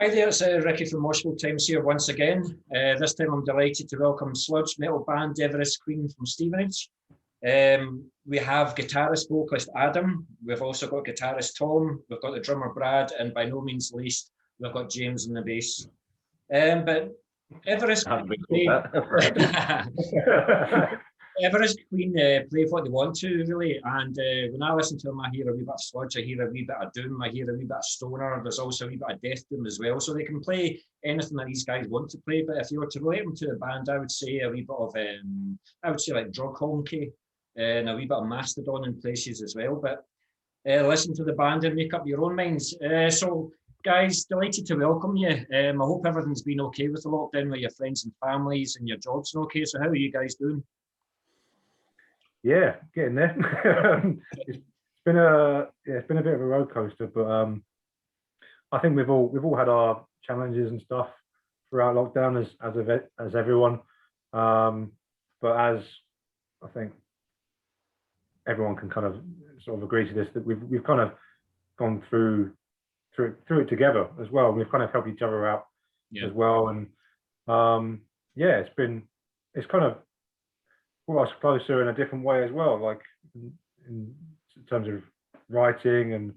Hi there, it's Ricky from Moshville Times here once again. This time I'm delighted to welcome sludge metal band Everest Queen from Stevenage. We have guitarist vocalist Adam, we've also got guitarist Tom, we've got the drummer Brad, and by no means least, we've got James on the bass. But Everest Everest Queen play what they want to, really. And when I listen to them, I hear a wee bit of sludge, I hear a wee bit of doom, I hear a wee bit of stoner. There's also a wee bit of death doom as well. So they can play anything that these guys want to play. But if you were to relate them to the band, I would say a wee bit of, I would say like Drug Honkey and a wee bit of Mastadon in places as well. But listen to the band and make up your own minds. So guys, delighted to welcome you. I hope everything's been okay with the lockdown with your friends and families and your jobs and okay. So how are you guys doing? Yeah, getting there. It's been a bit of a roller coaster, but I think we've all had our challenges and stuff throughout lockdown as everyone. But as I think everyone can kind of sort of agree to this, that we've kind of gone through it together as well. We've kind of helped each other out as well, and it's kind of brought us closer in a different way as well, like in terms of writing, and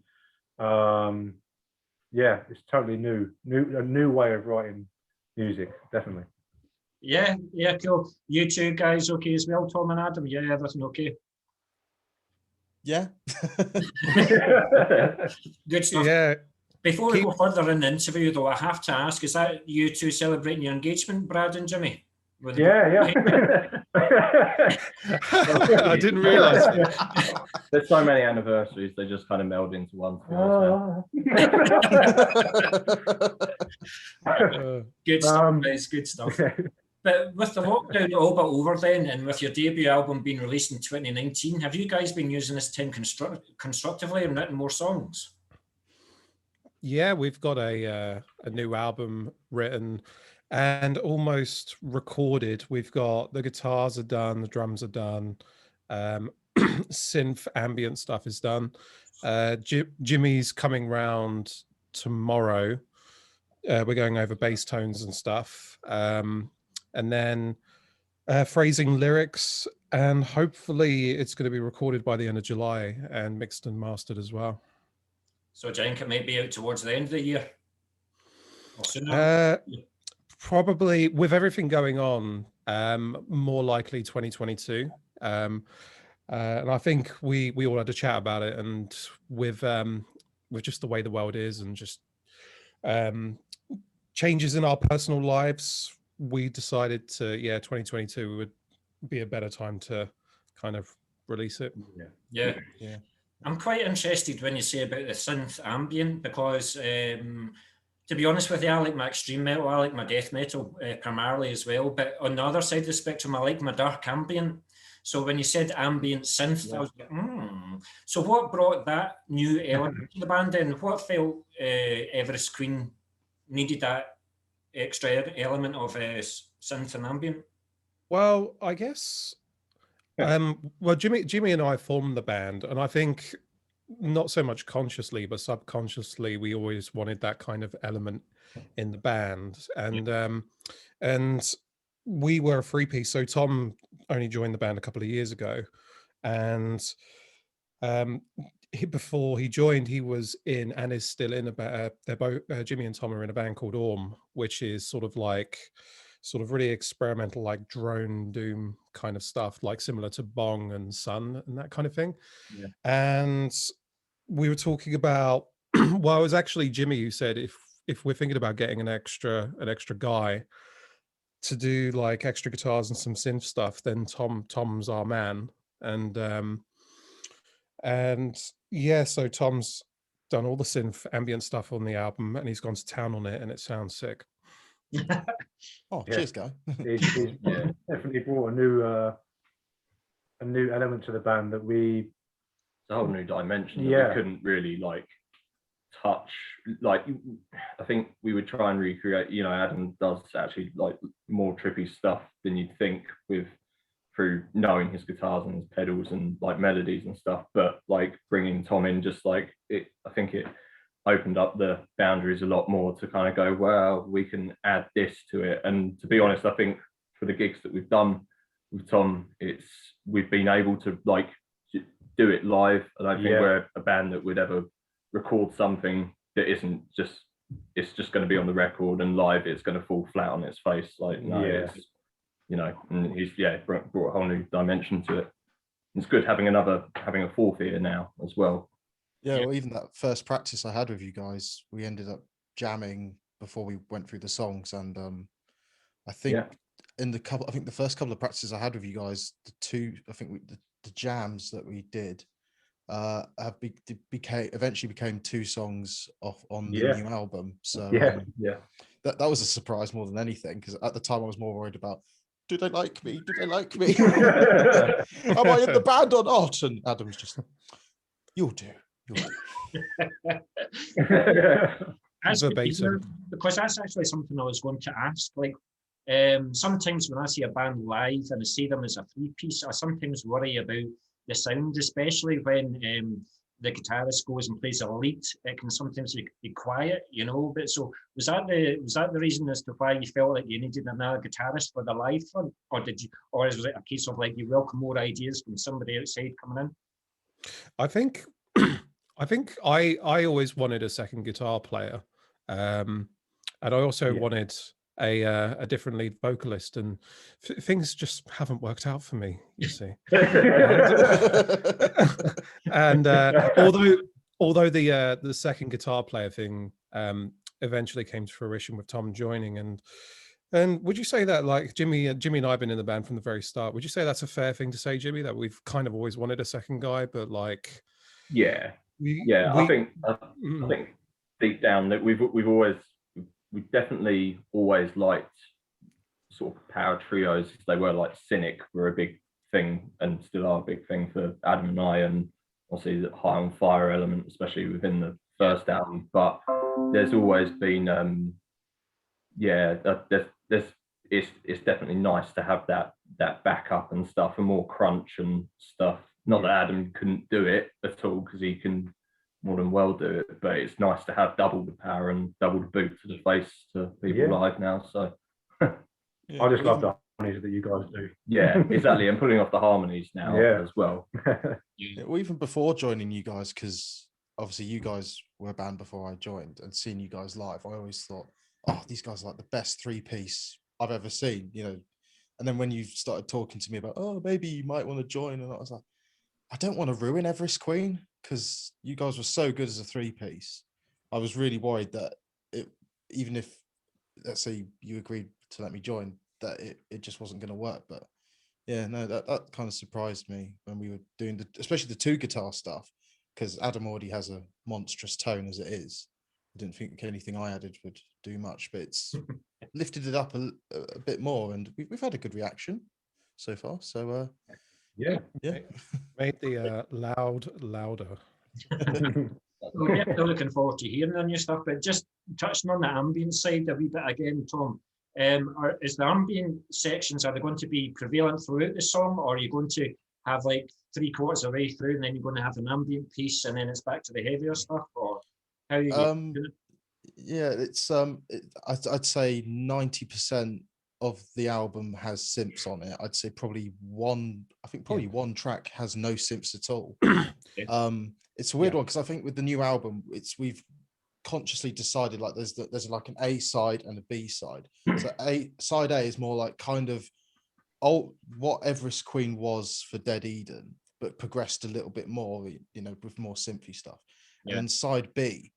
it's totally a new way of writing music, definitely. Yeah, cool. You two guys okay as well, Tom and Adam? Yeah, everything okay? Yeah. Good stuff. Yeah. Before we go further in the interview, though, I have to ask, is that you two celebrating your engagement, Brad and Jimmy? Yeah. I didn't realise. There's so many anniversaries, they just kind of meld into one. Good stuff, guys, good stuff. But with the lockdown all but over then, and with your debut album being released in 2019, have you guys been using this time constructively and written more songs? Yeah, we've got a new album written and almost recorded. We've got the guitars are done, the drums are done, synth ambient stuff is done. Jimmy's coming round tomorrow. We're going over bass tones and stuff, and then phrasing lyrics, and hopefully it's going to be recorded by the end of July and mixed and mastered as well. So do you think it might be out towards the end of the year? Or sooner? Probably, with everything going on, more likely 2022. And I think we all had a chat about it, and with just the way the world is and just changes in our personal lives, we decided to 2022 would be a better time to kind of release it. Yeah. I'm quite interested when you say about the synth ambient, because to be honest with you, I like my extreme metal, I like my death metal primarily as well, but on the other side of the spectrum, I like my dark ambient. So when you said ambient synth, I was like, So what brought that new element to the band in? What felt Everest Queen needed that extra element of synth and ambient? Well, I guess, Jimmy and I formed the band, and I think not so much consciously, but subconsciously, we always wanted that kind of element in the band. And we were a three-piece. So Tom only joined the band a couple of years ago, and before he joined, he was in and is still in they're both Jimmy and Tom are in a band called Orm, which is sort of really experimental, like drone doom kind of stuff, like similar to Bong and Sun and that kind of thing. Yeah. And we were talking about, well, it was actually Jimmy who said, if we're thinking about getting an extra guy to do like extra guitars and some synth stuff, then Tom's our man. And so Tom's done all the synth ambient stuff on the album, and he's gone to town on it, and it sounds sick. Cheers, guy. He's definitely brought a new element to the band that it's a whole new dimension that we couldn't really like touch. Like, I think we would try and recreate, Adam does actually like more trippy stuff than you'd think through knowing his guitars and his pedals and like melodies and stuff, but like bringing Tom in, just like it, I think it opened up the boundaries a lot more to kind of go, well, we can add this to it. And to be honest, I think for the gigs that we've done with Tom, we've been able to like do it live. I don't think we're a band that would ever record something that isn't just, it's just going to be on the record, and live it's going to fall flat on its face. Like, no, it's, you know, and he's brought a whole new dimension to it. It's good having a fourth ear now as well. Yeah, well, even that first practice I had with you guys, we ended up jamming before we went through the songs, and I think the first couple of practices I had with you guys, the jams that we did eventually became 2 songs off on the new album. So that was a surprise more than anything, because at the time I was more worried about, do they like me? Do they like me? Am I in the band or not? And Adam's just, you'll do. That's because that's actually something I was going to ask. Like, sometimes when I see a band live and I see them as a 3-piece, I sometimes worry about the sound, especially when the guitarist goes and plays a lead. It can sometimes be quiet, you know. But so was that the reason as to why you felt like you needed another guitarist for the live one, or was it a case of like you welcome more ideas from somebody outside coming in? I think I always wanted a second guitar player, and I also wanted a different lead vocalist, and things just haven't worked out for me, you see. And although the second guitar player thing eventually came to fruition with Tom joining, and would you say that, like, Jimmy and I have been in the band from the very start, would you say that's a fair thing to say, Jimmy, that we've kind of always wanted a second guy, but like I think deep down that we've definitely always liked sort of power trios. They were like Cynic were a big thing and still are a big thing for Adam and I, and obviously the High on Fire element, especially within the first album. But there's always been it's definitely nice to have that backup and stuff, and more crunch and stuff. Not that Adam couldn't do it at all, because he can more than well do it, but it's nice to have double the power and double the boot to the face to people live now. So I just love the harmonies that you guys do. Yeah, exactly, and pulling off the harmonies now as well. Well, even before joining you guys, because obviously you guys were a band before I joined, and seeing you guys live, I always thought, oh, these guys are like the best 3-piece I've ever seen, you know. And then when you started talking to me about, oh, maybe you might want to join, and I was like, I don't want to ruin Everest Queen, because you guys were so good as a 3-piece. I was really worried that even if, let's say, you agreed to let me join, that it just wasn't going to work. But yeah, no, that kind of surprised me when we were doing especially the 2 guitar stuff, because Adam already has a monstrous tone as it is. I didn't think anything I added would do much, but it's lifted it up a bit more, and we've had a good reaction so far. So made the loud louder. We're looking forward to hearing on your stuff, but just touching on the ambient side a wee bit again, Tom. Is the ambient sections, are they going to be prevalent throughout the song, or are you going to have like 3/4 of the way through and then you're going to have an ambient piece and then it's back to the heavier stuff, or how are you doing it? Yeah, it's I'd say 90% of the album has Simps on it. I'd say probably one track has no Simps at all. It's a weird one, because I think with the new album, we've consciously decided like there's like an A side and a B side. So side A is more like kind of what Everest Queen was for Dead Eden, but progressed a little bit more, you know, with more synthy stuff. And then side B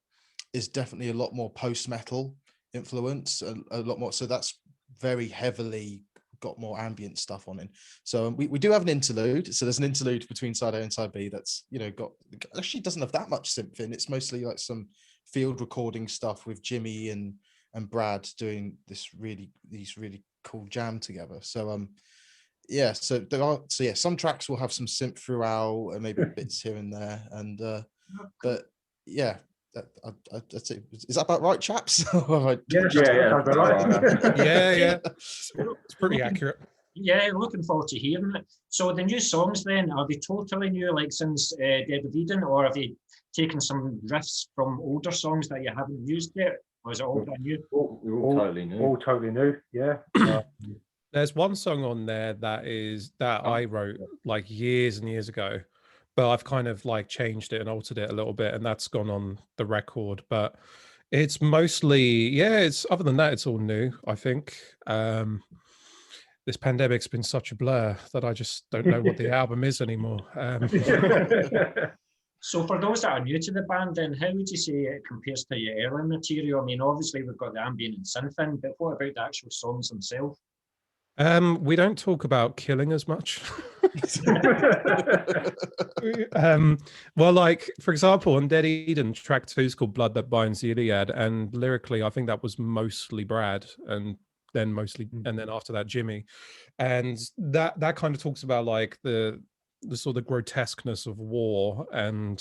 is definitely a lot more post-metal influence, a lot more. So that's very heavily got more ambient stuff on it. So we do have an interlude. So there's an interlude between side A and side B that's, you know, actually doesn't have that much synth in. It's mostly like some field recording stuff with Jimmy and Brad doing these really cool jam together. So some tracks will have some synth throughout and maybe bits here and there, and but yeah, that's it. Is that about right, chaps? Yeah. Yeah, it's pretty accurate. Yeah, looking forward to hearing it. So the new songs then, are they totally new, like since Dead of Eden, or have you taken some riffs from older songs that you haven't used yet? Or is it all brand new? All totally new. All totally new, yeah. There's one song on there that I wrote like years and years ago, but I've kind of like changed it and altered it a little bit, and that's gone on the record. But it's mostly, yeah, it's other than that, it's all new, I think. This pandemic's been such a blur that I just don't know what the album is anymore. So for those that are new to the band, then how would you say it compares to your early material? I mean, obviously we've got the ambient and synth in, but what about the actual songs themselves? We don't talk about killing as much. Well, like for example, on Dead Eden, track 2 is called Blood That Binds the Iliad, and lyrically, I think that was mostly Brad, and then after that, Jimmy, and that kind of talks about like the sort of grotesqueness of war, and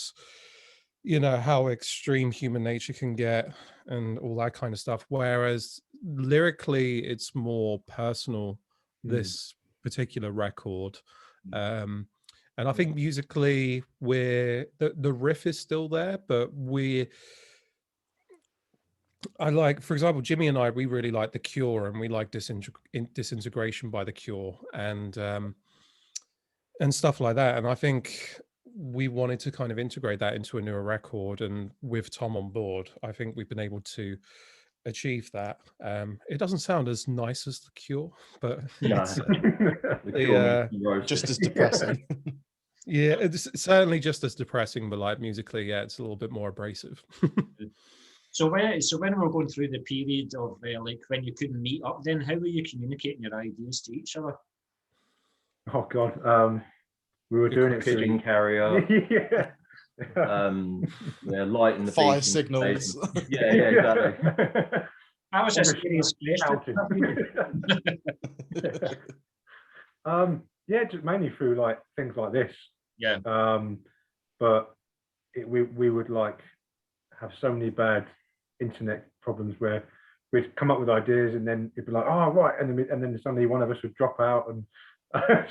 you know how extreme human nature can get, and all that kind of stuff. Whereas lyrically, it's more personal. This particular record, and I think musically the riff is still there, but I like, for example, Jimmy and we really like The Cure, and we like Disintegration by The Cure, and stuff like that. And I think we wanted to kind of integrate that into a newer record, and with Tom on board, I think we've been able to achieve that. It doesn't sound as nice as The Cure, but it's just as depressing. Yeah, it's certainly just as depressing, but like musically, yeah, it's a little bit more abrasive. So when we're going through the period of like when you couldn't meet up, then how were you communicating your ideas to each other? Oh God, we were doing it pigeon carrier. Yeah. Light in the fire signals. Yeah, exactly. That was a serious question. Yeah, just mainly through like things like this. Yeah. But we would like have so many bad internet problems where we'd come up with ideas, and then it'd be like, oh right, and then suddenly one of us would drop out, and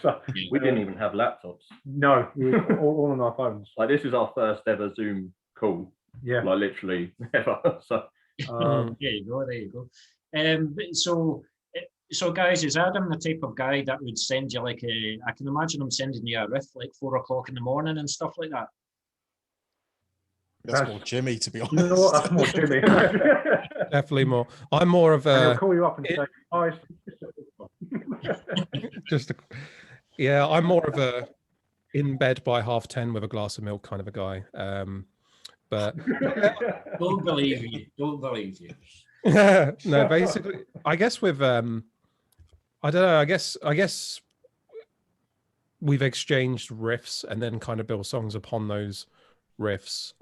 so, we didn't even have laptops. No, we were all on our phones. Like this is our first ever Zoom call. Yeah, like literally ever. So there you go. So guys, is Adam the type of guy that would send you like I can imagine him sending you a riff like 4 o'clock in the morning and stuff like that? That's more Jimmy, to be honest. You know what? That's more Jimmy. Definitely more. I'm more of a. And he'll call you up and say, "Oh, I'm more of a in bed by 10:30 with a glass of milk kind of a guy. But don't believe you. No, basically, I guess with I don't know. I guess we've exchanged riffs and then kind of built songs upon those riffs,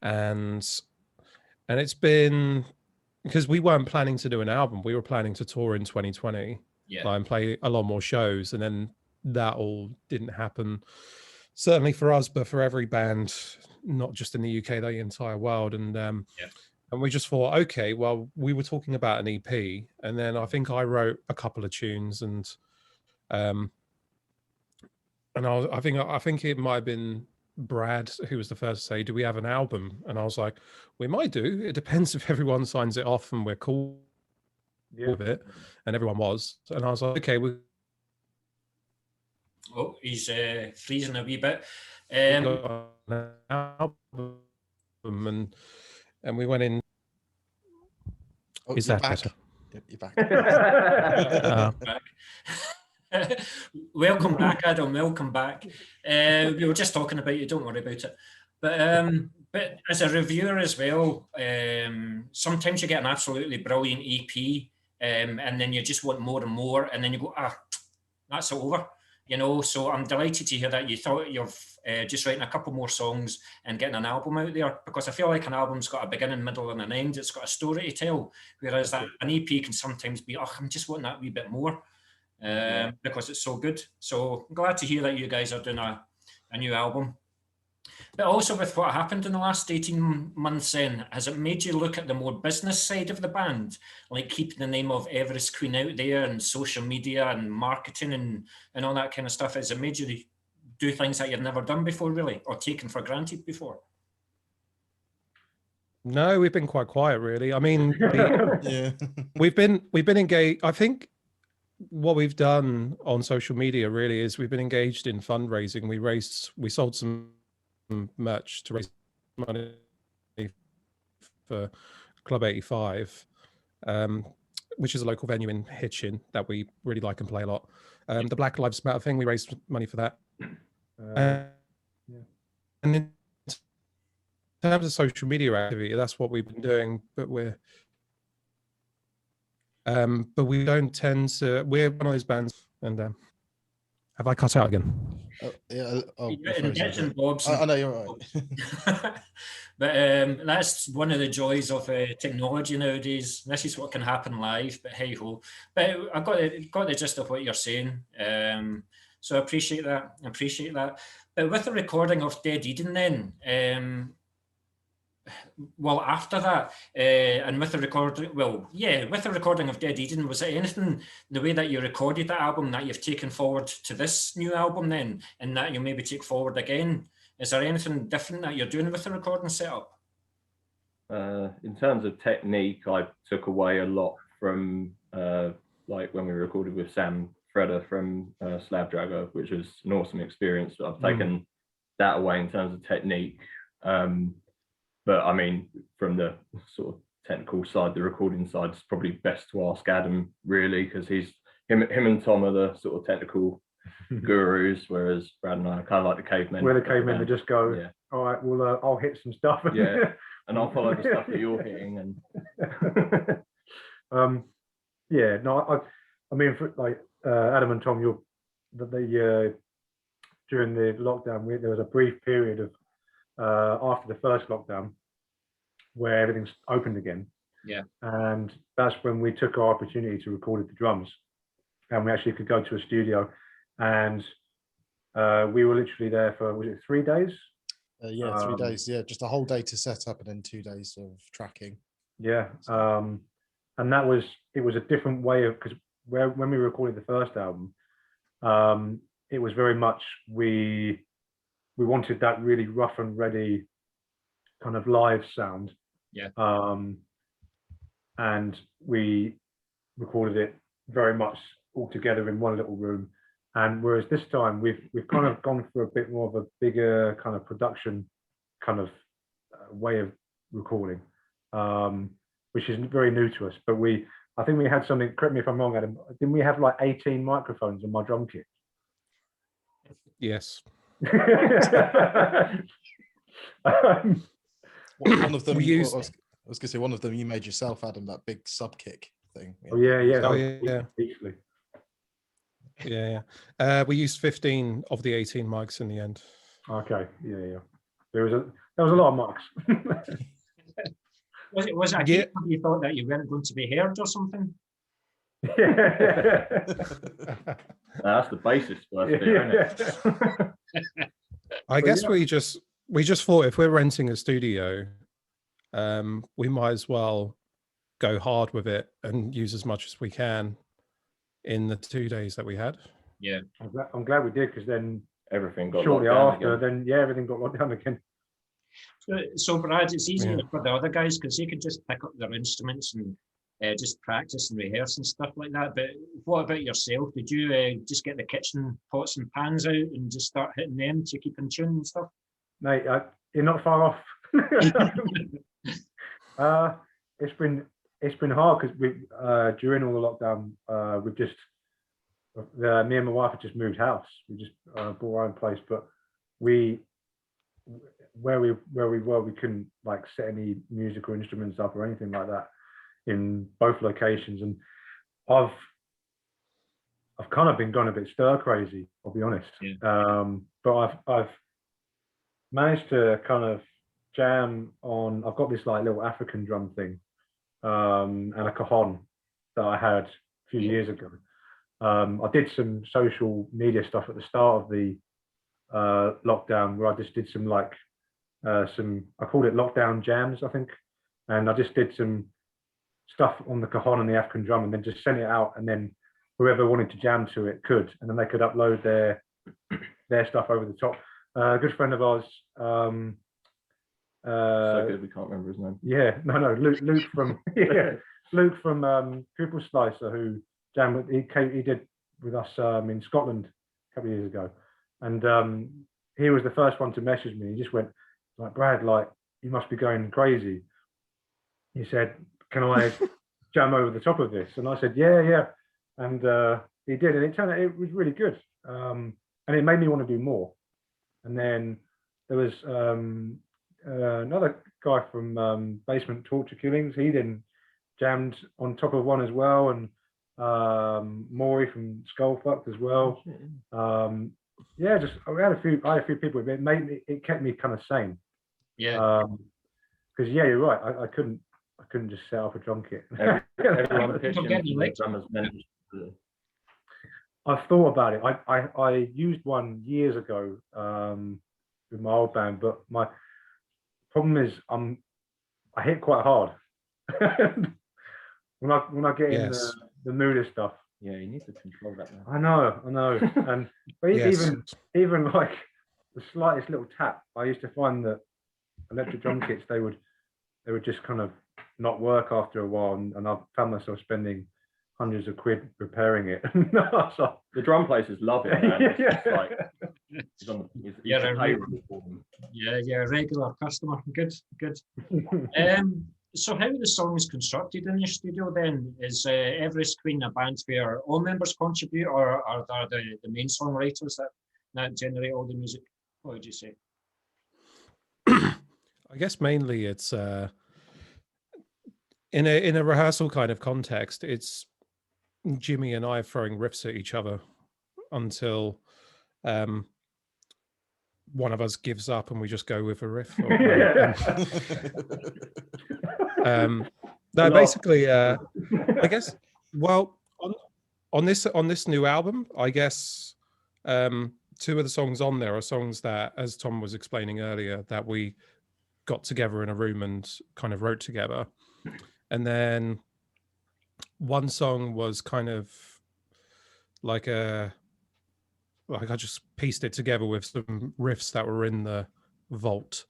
and it's been because we weren't planning to do an album. We were planning to tour in 2020, and play a lot more shows, and then that all didn't happen. Certainly for us, but for every band, not just in the UK, the entire world, and we just thought, okay, well, we were talking about an EP, and then I think I wrote a couple of tunes, and I think it might have been Brad who was the first to say, do we have an album? And I was like, we might do. It depends if everyone signs it off and we're cool with it. And everyone was. And I was like, okay. Oh, he's freezing a wee bit. Got an album and we went in. Oh, is that better? You're back. Back. Welcome back, Adam. Welcome back. We were just talking about you. Don't worry about it. But as a reviewer as well, sometimes you get an absolutely brilliant EP, and then you just want more and more, and then you go, that's over. So I'm delighted to hear that you thought you're just writing a couple more songs and getting an album out there, because I feel like an album's got a beginning, middle, and an end. It's got a story to tell, whereas an EP can sometimes be, I'm just wanting that wee bit more. Because it's so good. So I'm glad to hear that you guys are doing a new album. But also with what happened in the last 18 months then, has it made you look at the more business side of the band, like keeping the name of Everest Queen out there and social media and marketing and all that kind of stuff? Has it made you do things that you've never done before, really, or taken for granted before? No, we've been quite quiet, really. I mean, Yeah. we've been engaged. I think what we've done on social media really is we've been engaged in fundraising. We sold some merch to raise money for Club 85, which is a local venue in Hitchin that we really like and play a lot. The Black Lives Matter thing, we raised money for that. Yeah. And in terms of social media activity, that's what we've been doing, but we don't tend to, we're one of those bands, and have I cut out again? Yeah. Oh, I know you're right. But that's one of the joys of technology nowadays. This is what can happen live, but hey ho. But I got the gist of what you're saying. So I appreciate that. But with the recording of Dead Eden then, well, after that, and with the recording, with the recording of Dead Eden, was there anything, the way that you recorded that album, that you've taken forward to this new album then, and that you maybe take forward again? Is there anything different that you're doing with the recording setup? In terms of technique, I took away a lot from like when we recorded with Sam Freda from Slab Dragger, which was an awesome experience. I've taken that away in terms of technique. But I mean, from the sort of technical side, the recording side, it's probably best to ask Adam, really, because him and Tom are the sort of technical gurus, whereas Brad and I are kind of like the cavemen. We're the cavemen that just go, yeah. All right, well, I'll hit some stuff. Yeah, and I'll follow the stuff that you're hitting. And yeah, no, I mean, for, like Adam and Tom, during the lockdown, there was a brief period of after the first lockdown where everything's opened again. Yeah. And that's when we took our opportunity to record the drums, and we actually could go to a studio, and we were literally there for, was it 3 days? 3 days. Yeah, just a whole day to set up and then 2 days of tracking. Yeah. And it was a different way of, because when we recorded the first album, it was very much, we wanted that really rough and ready kind of live sound. Yeah. And we recorded it very much all together in one little room. And whereas this time we've kind of gone for a bit more of a bigger kind of production kind of way of recording, which is very new to us. But I think we had something, correct me if I'm wrong, Adam, didn't we have like 18 microphones on my drum kit? Yes. One of them I was going to say, one of them you made yourself, Adam, that big sub kick thing. Oh yeah. Easily. Yeah. We used 15 of the 18 mics in the end. Okay. Yeah. There was a lot of mics. Was it a case of you thought that you weren't going to be heard or something? Yeah. That's the basis for us there, isn't it? I guess we just thought if we're renting a studio, we might as well go hard with it and use as much as we can in the 2 days that we had. Yeah, I'm glad we did, because then everything got shortly after again. Everything got locked down again. So Brad, it's easier for the other guys because they can just pick up their instruments and just practice and rehearse and stuff like that. But what about yourself? Did you just get the kitchen pots and pans out and just start hitting them to keep in tune and stuff? Mate, you're not far off. It's been hard because we during all the lockdown, we've just me and my wife have just moved house. We just bought our own place, but where we were, we couldn't like set any musical instruments up or anything like that in both locations. And I've kind of been going a bit stir crazy, I'll be honest. Yeah. But I've managed to kind of jam on. I've got this like little African drum thing, and a cajon that I had a few years ago. I did some social media stuff at the start of the lockdown, where I just did some I called it lockdown jams, I think, and I just did some stuff on the cajon and the African drum, and then just sent it out, and then whoever wanted to jam to it could, and then they could upload their stuff over the top. A good friend of ours, so good we can't remember his name. Yeah, no, Luke from Luke from Pupil Slicer, who jammed with, he did with us in Scotland a couple of years ago, and he was the first one to message me. He just went like, Brad, like, you must be going crazy. He said, can I jam over the top of this? And I said, yeah. And he did, and it turned out it was really good. And it made me want to do more. And then there was another guy from Basement Torture Killings. He then jammed on top of one as well, and Maury from Skullfucked as well. Yeah, just I had a few people. It kept me kind of sane. Yeah. Because you're right. I couldn't just set up a drum kit. Everyone drummers managed to. I've thought about it. I used one years ago with my old band, but my problem is I hit quite hard when I get in the mood of stuff. Yeah, you need to control that now. I know. And but even like the slightest little tap, I used to find that electric drum kits, they would just kind of not work after a while, and I found myself spending hundreds of quid repairing it. So, the drum places love it, man. You're a regular customer. Good. So how are the songs constructed in your studio then? Is Everest Queen a band where all members contribute, or are there the main songwriters that generate all the music? What would you say? I guess mainly it's in a rehearsal kind of context, it's Jimmy and I throwing riffs at each other until one of us gives up and we just go with a riff. No, basically, I guess. Well, on this new album, I guess two of the songs on there are songs that, as Tom was explaining earlier, that we got together in a room and kind of wrote together, and then one song was kind of like I just pieced it together with some riffs that were in the vault,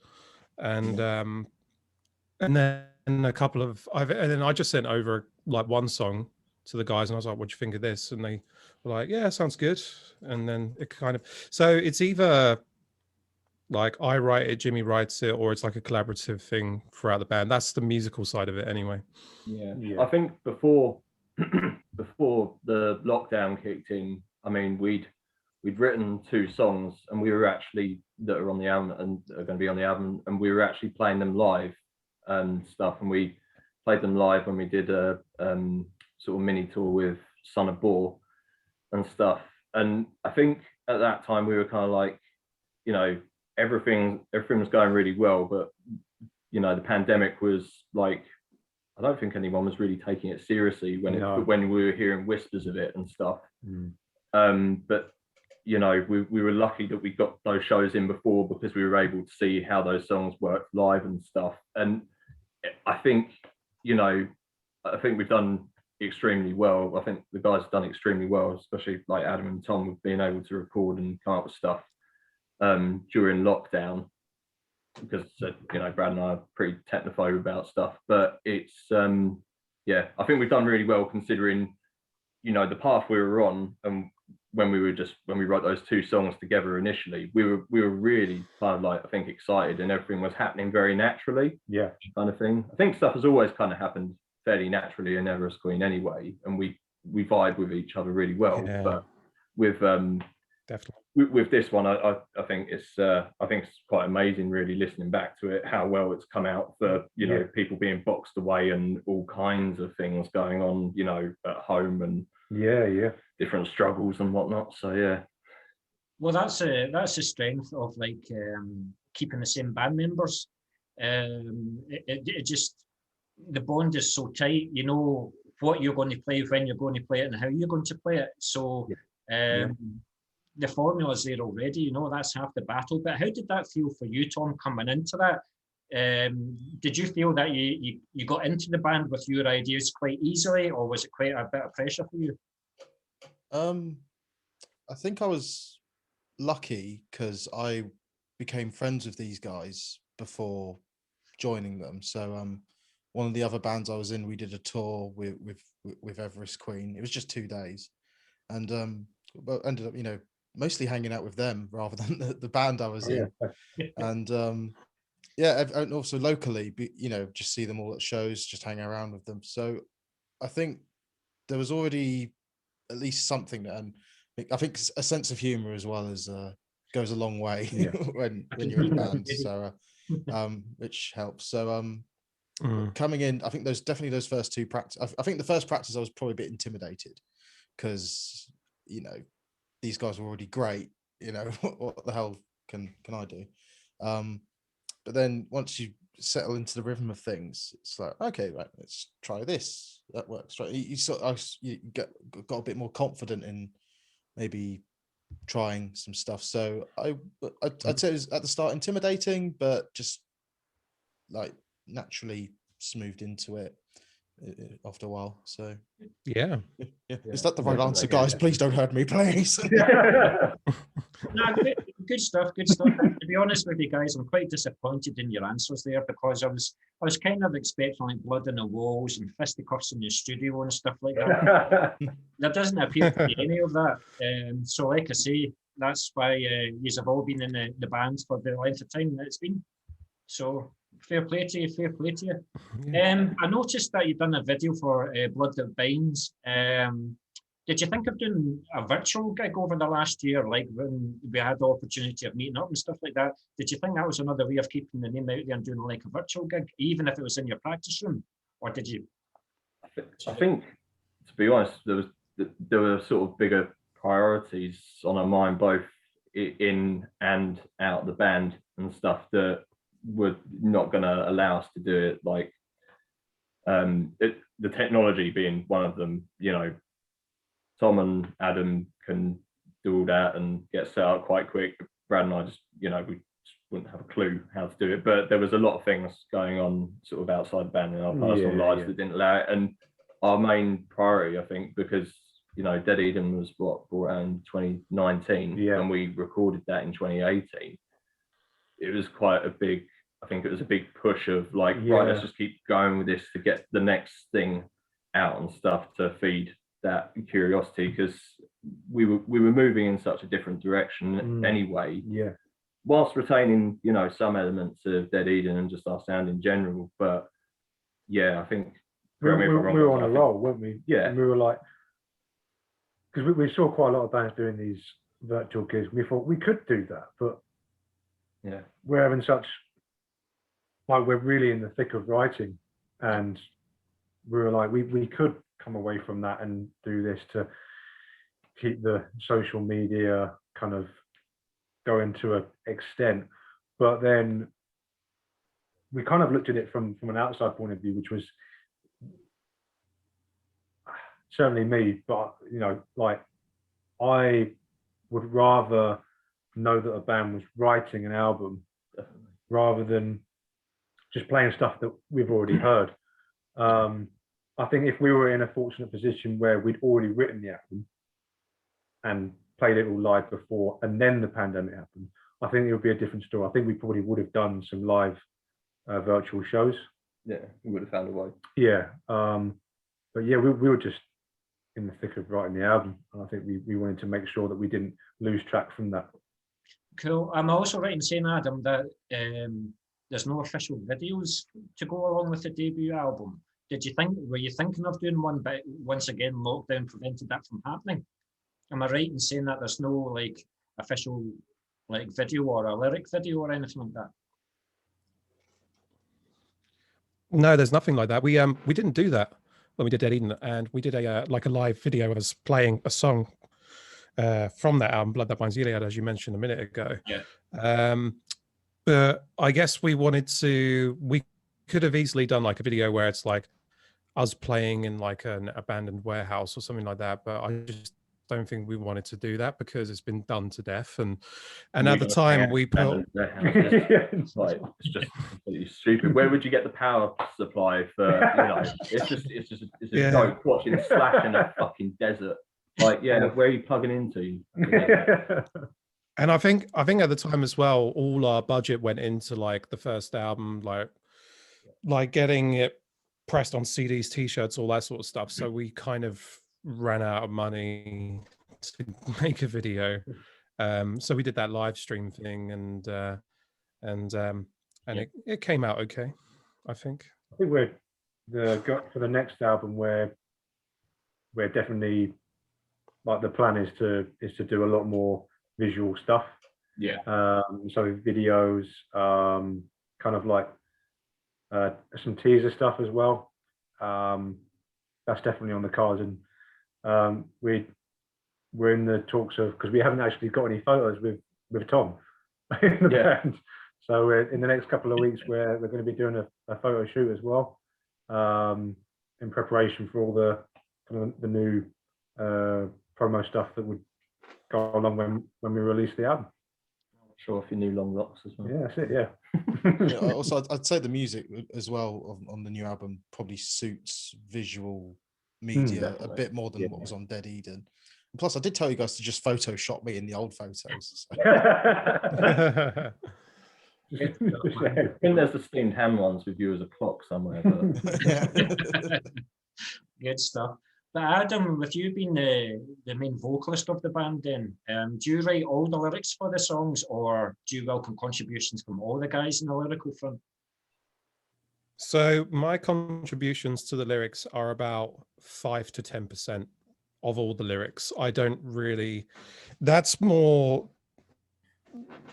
and then a couple of and then I just sent over like one song to the guys and I was like, what do you think of this? And they were like, yeah, sounds good. And then it kind of, so it's either like I write it, Jimmy writes it, or it's like a collaborative thing throughout the band. That's the musical side of it anyway. Yeah. I think before the lockdown kicked in, I mean, we'd written 2 songs and we were actually, that are on the album and are going to be on the album, and we were actually playing them live and stuff, and we played them live when we did a sort of mini tour with Son of Boar and stuff. And I think at that time we were kind of like, you know, everything was going really well, but you know, the pandemic was like, I don't think anyone was really taking it seriously when we were hearing whispers of it and stuff. But you know, we were lucky that we got those shows in before, because we were able to see how those songs worked live and stuff. And I think, you know, we've done extremely well. I think the guys have done extremely well, especially like Adam and Tom, with being able to record and come up with stuff during lockdown, because you know, Brad and I are pretty technophobe about stuff, but it's I think we've done really well, considering, you know, the path we were on, and when we wrote those 2 songs together initially, we were really kind of like, I think, excited, and everything was happening very naturally, kind of thing. I think stuff has always kind of happened fairly naturally in Everest Queen anyway, and we vibe with each other really well. But with definitely with this one, I think it's quite amazing, really, listening back to it, how well it's come out for, you know, people being boxed away and all kinds of things going on, you know, at home, and different struggles and whatnot. So well, that's the strength of like keeping the same band members. It just, the bond is so tight, you know what you're going to play, when you're going to play it, and how you're going to play it. So the formula's there already, you know, that's half the battle. But how did that feel for you, Tom, coming into that? Did you feel that you got into the band with your ideas quite easily, or was it quite a bit of pressure for you? I think I was lucky because I became friends with these guys before joining them. So one of the other bands I was in, we did a tour with Everest Queen. It was just 2 days, and but ended up, you know, mostly hanging out with them rather than the band I was in. And yeah, and also locally, you know, just see them all at shows, just hang around with them. So I think there was already at least something that, and I think a sense of humor as well as goes a long way when you're in a band. So which helps. So coming in, I think there's definitely those first 2 practice. I think the first practice I was probably a bit intimidated because, you know, these guys were already great. You know, what the hell can I do? But then once you settle into the rhythm of things, it's like, okay, right, let's try this. That works, right? You got a bit more confident in maybe trying some stuff. So I'd say it was at the start intimidating, but just like naturally smoothed into it after a while. So yeah. Is that the right answer, guys? Please don't hurt me, please. No, good stuff. To be honest with you guys, I'm quite disappointed in your answers there, because I was kind of expecting like blood on the walls and fisticuffs in the studio and stuff like that. There doesn't appear to be any of that. So like I say, that's why you have all been in the band for the length of time that it's been. So fair play to you. I noticed that you've done a video for Blood That Binds. Did you think of doing a virtual gig over the last year, like when we had the opportunity of meeting up and stuff like that? Did you think that was another way of keeping the name out there and doing like a virtual gig, even if it was in your practice room? Or did you? I think, to be honest, there were sort of bigger priorities on our mind, both in and out the band and stuff, that were not going to allow us to do it. Like the technology being one of them, you know. Tom and Adam can do all that and get set up quite quick. Brad and I just, you know, we just wouldn't have a clue how to do it. But there was a lot of things going on sort of outside the band in our personal lives that didn't allow it. And our main priority, I think, because, you know, Dead Eden was brought out in 2019 and we recorded that in 2018. It was quite a big, I think it was a big push of like, right, let's just keep going with this to get the next thing out and stuff to feed that curiosity, because we were moving in such a different direction anyway, whilst retaining, you know, some elements of Dead Eden and just our sound in general. But I think we were on a roll, weren't we? And we were like, because we saw quite a lot of bands doing these virtual gigs. We thought we could do that, but we're having such, like, we're really in the thick of writing, and we were like, we could come away from that and do this to keep the social media kind of going to an extent. But then we kind of looked at it from an outside point of view, which was certainly me, but, you know, like, I would rather know that a band was writing an album rather than just playing stuff that we've already heard. I think if we were in a fortunate position where we'd already written the album and played it all live before, and then the pandemic happened, I think it would be a different story. I think we probably would have done some live virtual shows. Yeah, we would have found a way. But yeah, we were just in the thick of writing the album, and I think we wanted to make sure that we didn't lose track from that. Cool. I'm also right in saying, Adam, that there's no official videos to go along with the debut album. Were you thinking of doing one, but once again lockdown prevented that from happening? Am I right in saying that there's no like official like video or a lyric video or anything like that? No, there's nothing like that. We didn't do that when we did Dead Eden, and we did a live video of us playing a song from that album, Blood That Binds Iliad, as you mentioned a minute ago. But I guess we could have easily done like a video where it's like us playing in like an abandoned warehouse or something like that, but I just don't think we wanted to do that because it's been done to death. And at the time we put it's just completely stupid. Where would you get the power supply for, it's just a joke watching Slash in a fucking desert. Like, where are you plugging into? And I think at the time as well, all our budget went into like the first album, like getting it pressed on CDs, t-shirts, all that sort of stuff. So we kind of ran out of money to make a video. So we did that live stream thing, and it came out okay, I think. I think we're for the next album we're definitely, like, the plan is to do a lot more visual stuff. So videos, kind of like some teaser stuff as well. That's definitely on the cards, and we're in the talks of, because we haven't actually got any photos with Tom in the band. So we're in the next couple of weeks we're going to be doing a photo shoot as well, in preparation for all the new promo stuff that would go along when we release the album. Show off your new long locks as well. Yeah, that's it. Yeah. Also, I'd say the music as well on the new album probably suits visual media a bit more than what was on Dead Eden. And plus, I did tell you guys to just Photoshop me in the old photos. So. I think there's the steamed ham ones with you as a clock somewhere. But... Good stuff. But Adam, with you being the main vocalist of the band, then do you write all the lyrics for the songs, or do you welcome contributions from all the guys in the lyrical front? So my contributions to the lyrics are about 5 to 10% of all the lyrics. I don't really, that's more,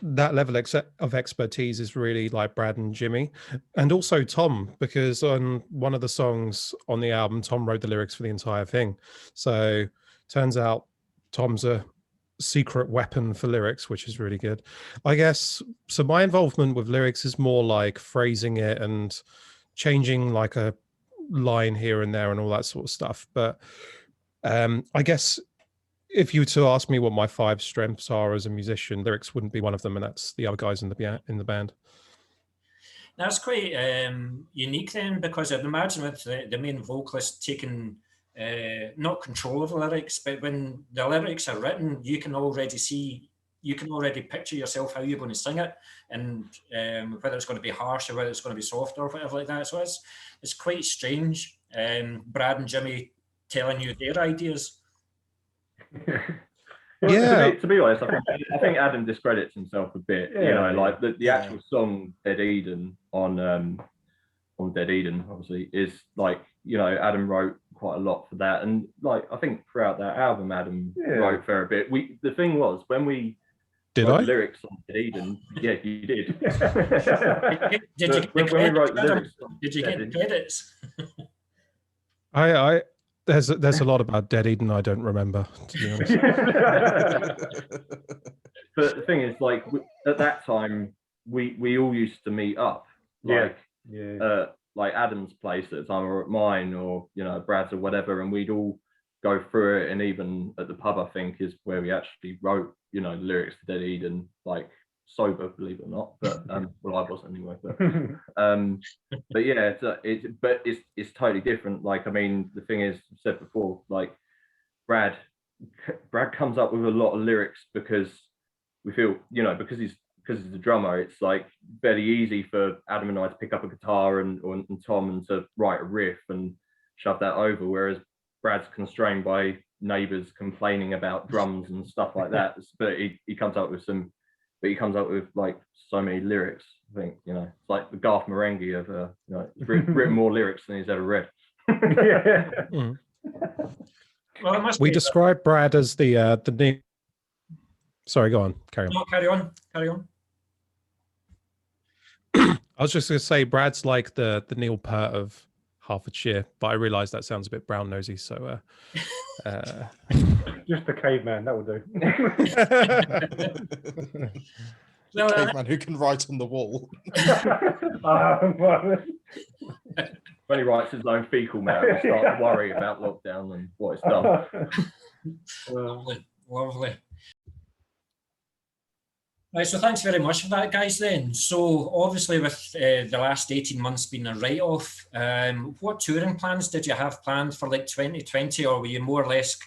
that level of expertise is really like Brad and Jimmy, and also Tom, because on one of the songs on the album, Tom wrote the lyrics for the entire thing. So turns out Tom's a secret weapon for lyrics, which is really good, I guess. So my involvement with lyrics is more like phrasing it and changing like a line here and there and all that sort of stuff. But I guess if you were to ask me what my 5 strengths are as a musician, lyrics wouldn't be one of them, and that's the other guys in the band. That's quite unique then, because I'd imagine with the main vocalist taking not control of the lyrics, but when the lyrics are written, you can already picture yourself how you're going to sing it, and whether it's going to be harsh or whether it's going to be soft or whatever like that. So it's quite strange. Brad and Jimmy telling you their ideas. To be honest, I think Adam discredits himself a bit. Like the actual song Dead Eden on Dead Eden, obviously, is like, Adam wrote quite a lot for that, and like I think throughout that album, Adam wrote a fair bit. The thing was, when we wrote the lyrics on Dead Eden, you did. Did you get credits? There's a lot about Dead Eden I don't remember, to be honest. But the thing is, like, at that time, we all used to meet up, like Adam's place at the time, or at mine, or Brad's or whatever, and we'd all go through it. And even at the pub, I think, is where we actually wrote, the lyrics to Dead Eden, like sober, believe it or not. But well, I wasn't anyway. But yeah, it's totally different. Like, I mean, the thing is, I've said before, like Brad comes up with a lot of lyrics because we feel, because he's the drummer, it's like very easy for Adam and I to pick up a guitar and Tom and to write a riff and shove that over, whereas Brad's constrained by neighbours complaining about drums and stuff like that. But he comes up with like so many lyrics. I think, it's like the Garth Marenghi of written more lyrics than he's ever read. Well, we describe Brad as the new. Sorry, go on. Carry on. No, carry on. I was just going to say Brad's like the Neil Peart of Hertfordshire, but I realise that sounds a bit brown nosy, so just the caveman, that will do. The caveman who can write on the wall. When he writes his own fecal matter, he starts to worry about lockdown and what it's done. Lovely, lovely. Right, so thanks very much for that, guys, then. So obviously with the last 18 months being a write-off, what touring plans did you have planned for like 2020, or were you more or less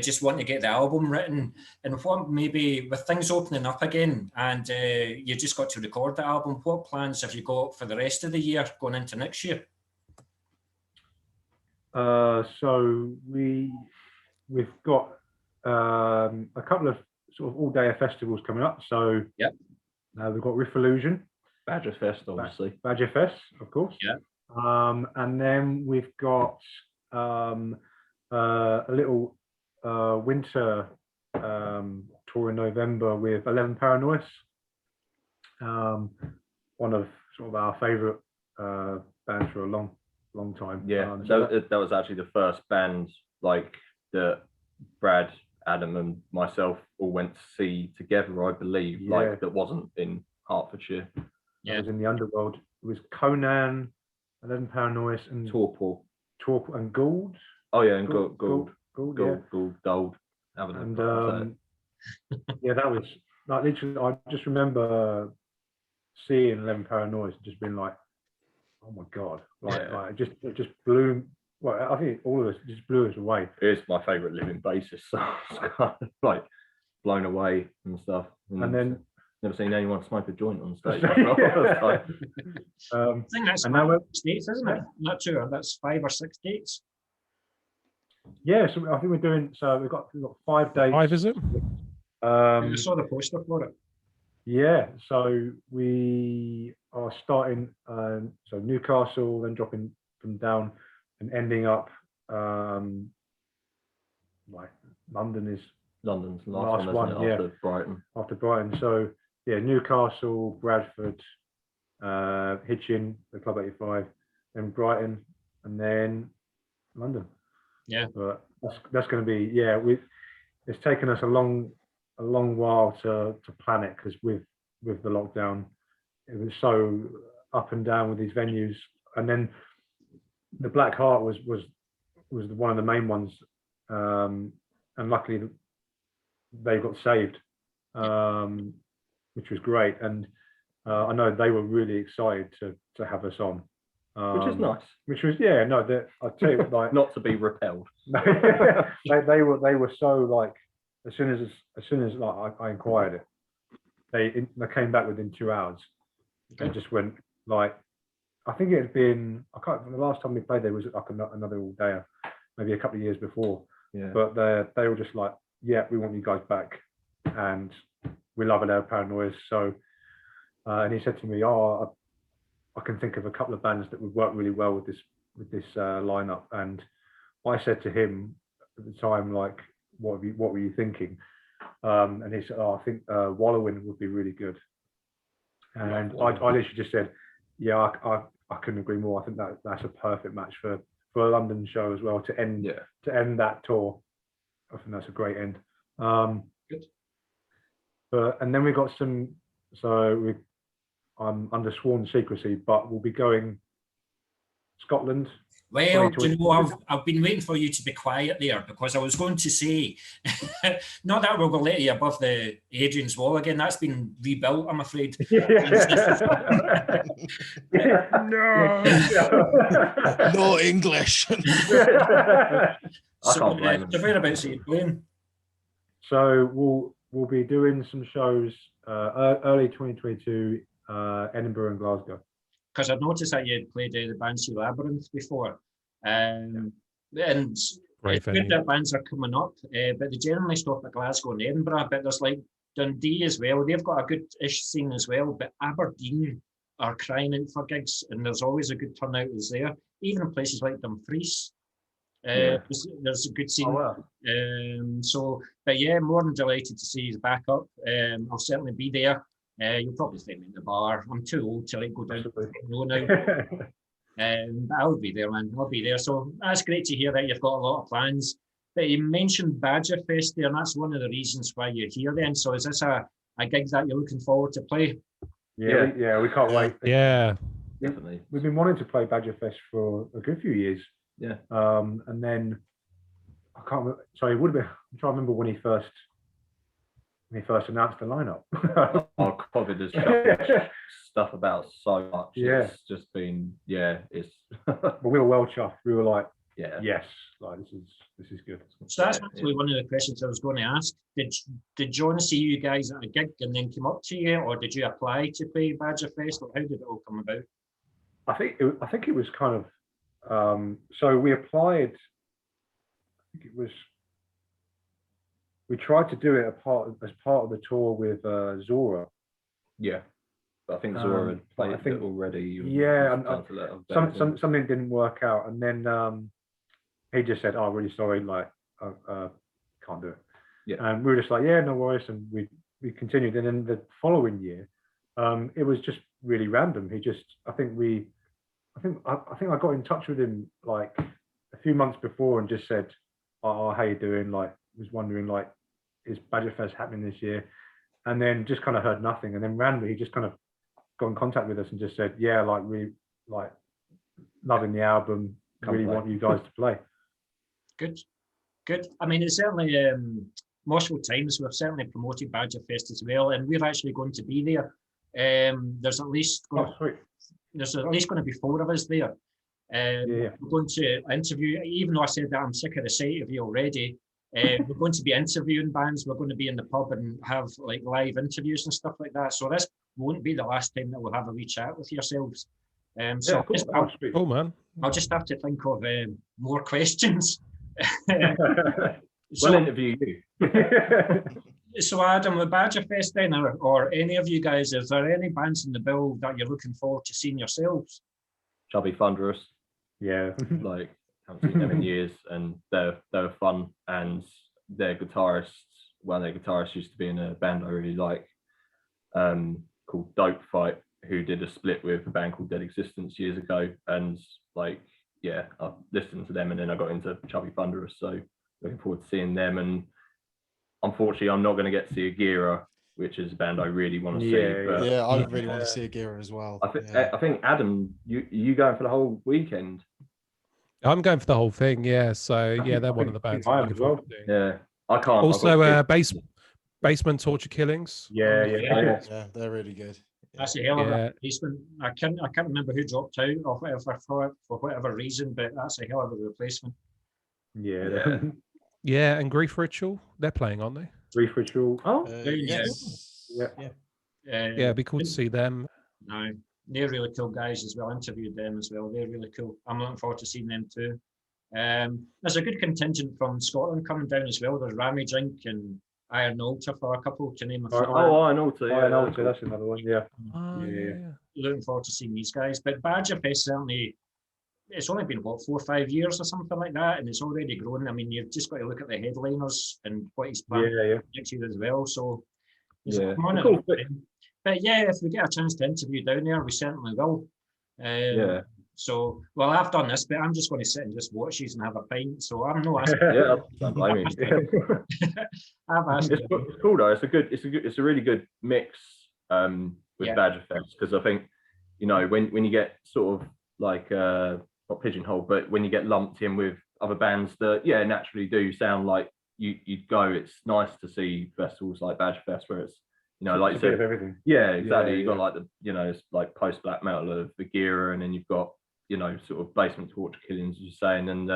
just wanting to get the album written? And what maybe, with things opening up again and you just got to record the album, what plans have you got for the rest of the year going into next year? So we've got a couple of sort of all-day festivals coming up. So yep, we've got Riff Illusion, Badgerfest, obviously. Badgerfest, of course. Yeah. And then we've got a little winter tour in November with 11 Paranoids. One of sort of our favourite bands for a long time. Yeah, that was actually the first band like that Brad, Adam and myself all went to see together, I believe, like that wasn't in Hertfordshire. Yeah, it was in the underworld. It was Conan, 11 Paranoids and Torpor and Gould. Oh yeah, and Gould. Gould, And yeah, that was like literally, I just remember seeing 11 Paranoids and just being like, oh my god, like it just blew. Well, I think all of us just blew us away. It's my favourite living bassist, so it's kind of like blown away and stuff. And then never seen anyone smoke a joint on stage. I think that's 5 states, isn't it? Not sure. That's 5 or 6 dates. Yeah, so I think we're doing. So we've got 5 days. 5, is it? I saw the poster for it. Yeah, so we are starting. So Newcastle, then dropping from down and ending up. Like London's last one, after Brighton. After Brighton, so yeah, Newcastle, Bradford, Hitchin, the Club 85, then Brighton, and then London. Yeah, but that's going to be it's taken us a long while to plan it, because with the lockdown, it was so up and down with these venues, and then the Black Heart was one of the main ones, and luckily they got saved, which was great, and I know they were really excited to have us on, which is nice. Which was I tell you, like not to be repelled. they were so like as soon as like I inquired it, they came back within 2 hours. They just went like, I think it had been, I can't remember, the last time we played there was like another all day, maybe a couple of years before. Yeah. But they were just like, yeah, we want you guys back, and we love 11 Paranoids. So, and he said to me, I can think of a couple of bands that would work really well with this lineup. And I said to him at the time, like, what were you thinking? And he said, I think Wallowing would be really good. And I literally just said, yeah, I couldn't agree more. I think that's a perfect match for a London show as well, to end that tour. I think that's a great end. Good. And then we got some. So I'm under sworn secrecy, but we'll be going Scotland. Well, do you know, I've been waiting for you to be quiet there, because I was going to say, not that we'll let you above the Adrian's Wall again. That's been rebuilt, I'm afraid. No English. I can't blame him. So whereabouts are you playing? So we'll be doing some shows early 2022, Edinburgh and Glasgow. Because I've noticed that you had played the Banshee Labyrinth before, and it's good that bands are coming up, but they generally stop at Glasgow and Edinburgh. But there's like Dundee as well. They've got a good-ish scene as well. But Aberdeen are crying out for gigs, and there's always a good turnout is there. Even in places like Dumfries, there's a good scene. Oh, wow. But yeah, more than delighted to see you back up. I'll certainly be there. You'll probably find me in the bar. I'm too old to go down to now. But I'll be there, man. I'll be there. So that's great to hear that you've got a lot of plans. But you mentioned Badgerfest there, and that's one of the reasons why you're here then. So is this a gig that you're looking forward to play? Yeah, we can't wait. Yeah. Definitely. We've been wanting to play Badgerfest for a good few years. Yeah. And then I can't remember, sorry, it would have trying to remember when he first announced the lineup. Our COVID has shuffled stuff about so much. Yeah. It's just been, it's But we were well chuffed. We were like, yeah. yes, like this is good. So that's actually one of the questions I was going to ask. Did John see you guys at a gig and then come up to you, or did you apply to play Badgerfest, or how did it all come about? I think it was kind of so we applied. I think we tried to do it as part of the tour with Zora. Yeah. But I think Zora had played it already. Yeah, and something didn't work out, and then he just said, "Oh, really sorry, like can't do it." Yeah. And we were just like, "Yeah, no worries," and we continued. And then the following year, it was just really random. He just, I think I got in touch with him like a few months before and just said, "Oh, how you doing?" Like, was wondering like, is Badgerfest happening this year? And then just kind of heard nothing. And then randomly, he just kind of got in contact with us and just said, "Yeah, like we like loving the album. Really want you guys to play." Good. I mean, it's certainly Moshville Times. We've certainly promoted Badgerfest as well, and we're actually going to be there. There's at least going to be 4 of us there. We're going to interview. Even though I said that I'm sick of the sight of you already, we're going to be interviewing bands. We're going to be in the pub and have like live interviews and stuff like that. So this won't be the last time that we'll have a wee chat with yourselves. Cool, man. I'll just have to think of more questions. We'll interview you. So Adam, with Badgerfest then, or any of you guys, is there any bands in the bill that you're looking forward to seeing yourselves? Chubby Thunderous. Yeah. Like, haven't seen them in years, and they're fun, and their guitarist used to be in a band I really like, called Dope Fight, who did a split with a band called Dead Existence years ago, and like, yeah, I listened to them and then I got into Chubby Thunderous, so looking forward to seeing them. And unfortunately, I'm not going to get to see Agira, which is a band I really want to see. But yeah, I really want to see Agira as well. I think Adam, you going for the whole weekend? I'm going for the whole thing, yeah. So yeah, they're one of the bands. I am as well. Yeah, I can't. Also, Basement Torture Killings. Yeah, they're really good. That's a hell of a replacement. I can't remember who dropped out or whatever for whatever reason, but that's a hell of a replacement. Yeah, and Grief Ritual, they're playing, aren't they? Grief Ritual. Oh, yes. Yeah. It'd be cool to see them. No, they're really cool guys as well. I interviewed them as well. They're really cool. I'm looking forward to seeing them too. There's a good contingent from Scotland coming down as well. There's Ramage Inc. and Iron Altar for a couple, to name a few. Iron Altar, Iron Altar, that's another one, yeah. Looking forward to seeing these guys. But Badgerfest, certainly, it's only been, 4 or 5 years or something like that, and it's already grown. I mean, you've just got to look at the headliners and what he's planning next year as well. So, cool. But yeah, if we get a chance to interview down there, we certainly will. So, well, I've done this, but I'm just going to sit and just watch these and have a pint. So I'm not asking. Don't blame me. I've asked. It's cool though. It's a really good mix with Badgerfest, because I think, you know, when you get sort of like not pigeonholed, but when you get lumped in with other bands that naturally do sound like you'd go, it's nice to see festivals like Badgerfest where it's, you know, like you said, everything. Yeah, exactly. You've got like the, you know, it's like post black metal of Agira, and then you've got, you know, sort of Basement Torture Killings, as you're saying, and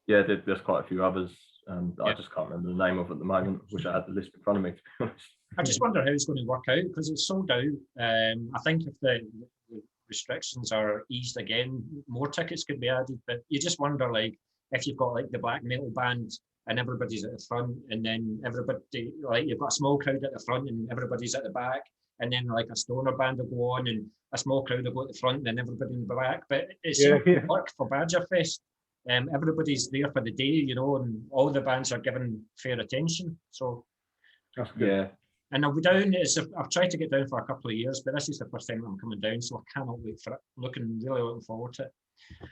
there's quite a few others. I just can't remember the name of at the moment. I wish I had the list in front of me, to be honest. I just wonder how it's going to work out, because it's sold out. I think if the restrictions are eased again, more tickets could be added. But you just wonder, like, if you've got like the black metal band and everybody's at the front, and then everybody, like, you've got a small crowd at the front and everybody's at the back, and then like a stoner band will go on and a small crowd will go at the front and then everybody in the back. But it seems to work for Badgerfest. Everybody's there for the day, you know, and all the bands are given fair attention. So that's good. Yeah. And I'll be down. I've tried to get down for a couple of years, but this is the first time I'm coming down, so I cannot wait for it. Really looking forward to it.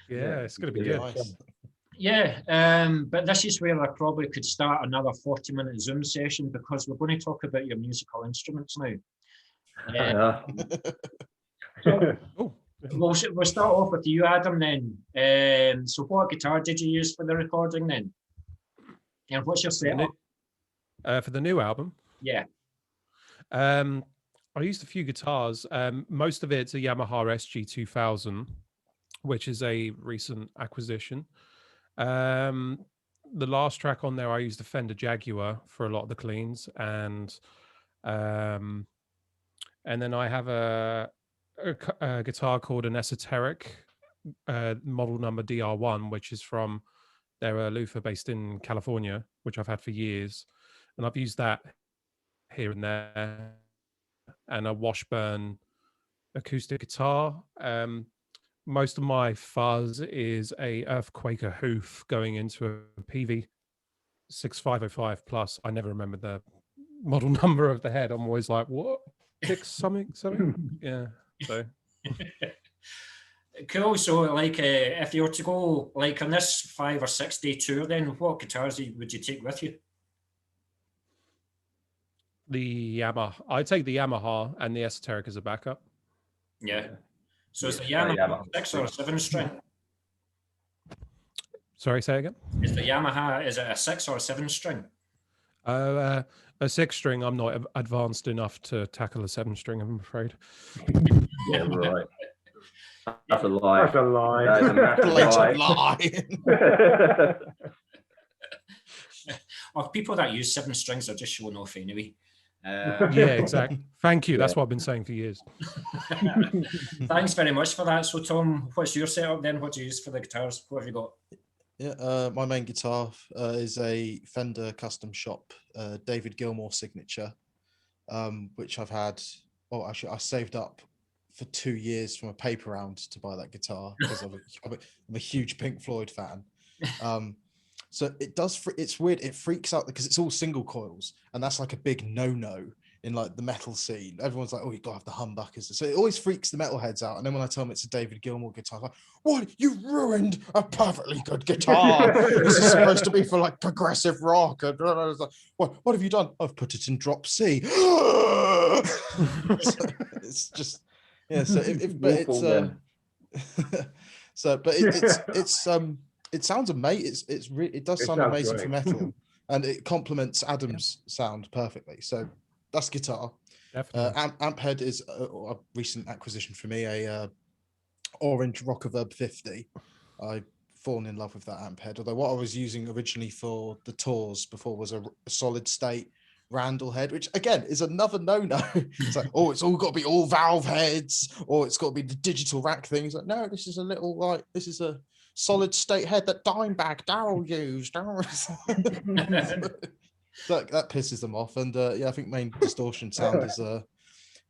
Yeah, it's going to be good. Nice. Yeah, but this is where I probably could start another 40-minute Zoom session, because we're going to talk about your musical instruments now. We'll start off with you, Adam, then. So what guitar did you use for the recording then? And what's your setup? For the new album? Yeah. I used a few guitars. Most of it's a Yamaha SG-2000, which is a recent acquisition. The last track on there, I used a Fender Jaguar for a lot of the cleans, and then I have a guitar called an Esoteric, model number DR1, which is from their Luther based in California, which I've had for years, and I've used that here and there, and a Washburn acoustic guitar. Most of my fuzz is a Earthquaker hoof going into a PV 6505 plus. I never remember the model number of the head. I'm always like, what? 6 something? Yeah. So cool. So like if you were to go like on this 5 or 6 day tour, then what guitars would you take with you? The Yamaha. I take the Yamaha and the Esoteric as a backup. Yeah. So is the Yamaha 6 or 7 string? Sorry, say again? Is the Yamaha, is it a 6 or a 7 string? A 6 string. I'm not advanced enough to tackle a 7 string, I'm afraid. Yeah, right. That's a lie. That's a lie. That is a massive lie. Well, people that use 7 strings are just showing off anyway. Yeah, exactly. Thank you. That's what I've been saying for years. Thanks very much for that. So, Tom, what's your setup then? What do you use for the guitars? What have you got? Yeah, my main guitar is a Fender Custom Shop David Gilmour signature, which I've had. Well, actually, I saved up for 2 years from a paper round to buy that guitar because I'm a huge Pink Floyd fan. So it does. It's weird. It freaks out because it's all single coils, and that's like a big no-no in like the metal scene. Everyone's like, "Oh, you gotta have the humbuckers." So it always freaks the metalheads out. And then when I tell them it's a David Gilmour guitar, I'm like, "What? You ruined a perfectly good guitar. This is supposed to be for like progressive rock." And I was like, "What have you done?" I've put it in drop C. It's just So it sounds amazing. It does sound amazing for metal, and it complements Adam's sound perfectly. So that's guitar. Amp head is a recent acquisition for me, a orange Rockerverb 50. I've fallen in love with that amp head. Although what I was using originally for the tours before was a solid state Randall head, which again is another no-no. It's like, oh, it's all got to be all valve heads, or it's got to be the digital rack thing. It's like, no, this is a solid state head that Dimebag Darrell used. that pisses them off. And I think main distortion sound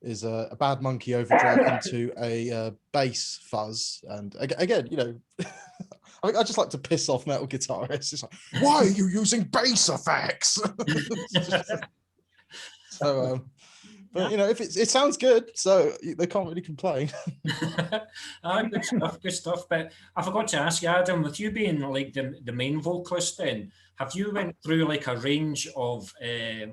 is a Bad Monkey overdrive into a bass fuzz. And again, I just like to piss off metal guitarists. It's like, why are you using bass effects? But if it sounds good, so they can't really complain. Good stuff. But I forgot to ask you, Adam, with you being like the main vocalist, then have you went through like a range of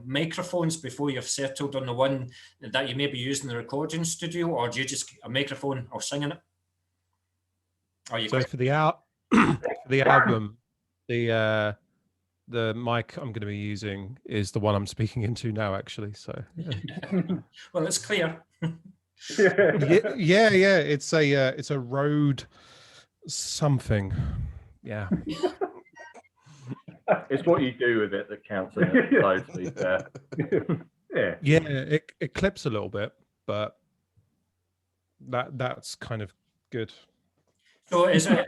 microphones before you've settled on the one that you maybe use in the recording studio, or do you just a microphone or singing it? For the album, the mic I'm going to be using is the one I'm speaking into now, actually. So, well, it's clear. yeah. It's a Rode something. Yeah. It's what you do with it that counts. Yeah, it clips a little bit, but that's kind of good. So is that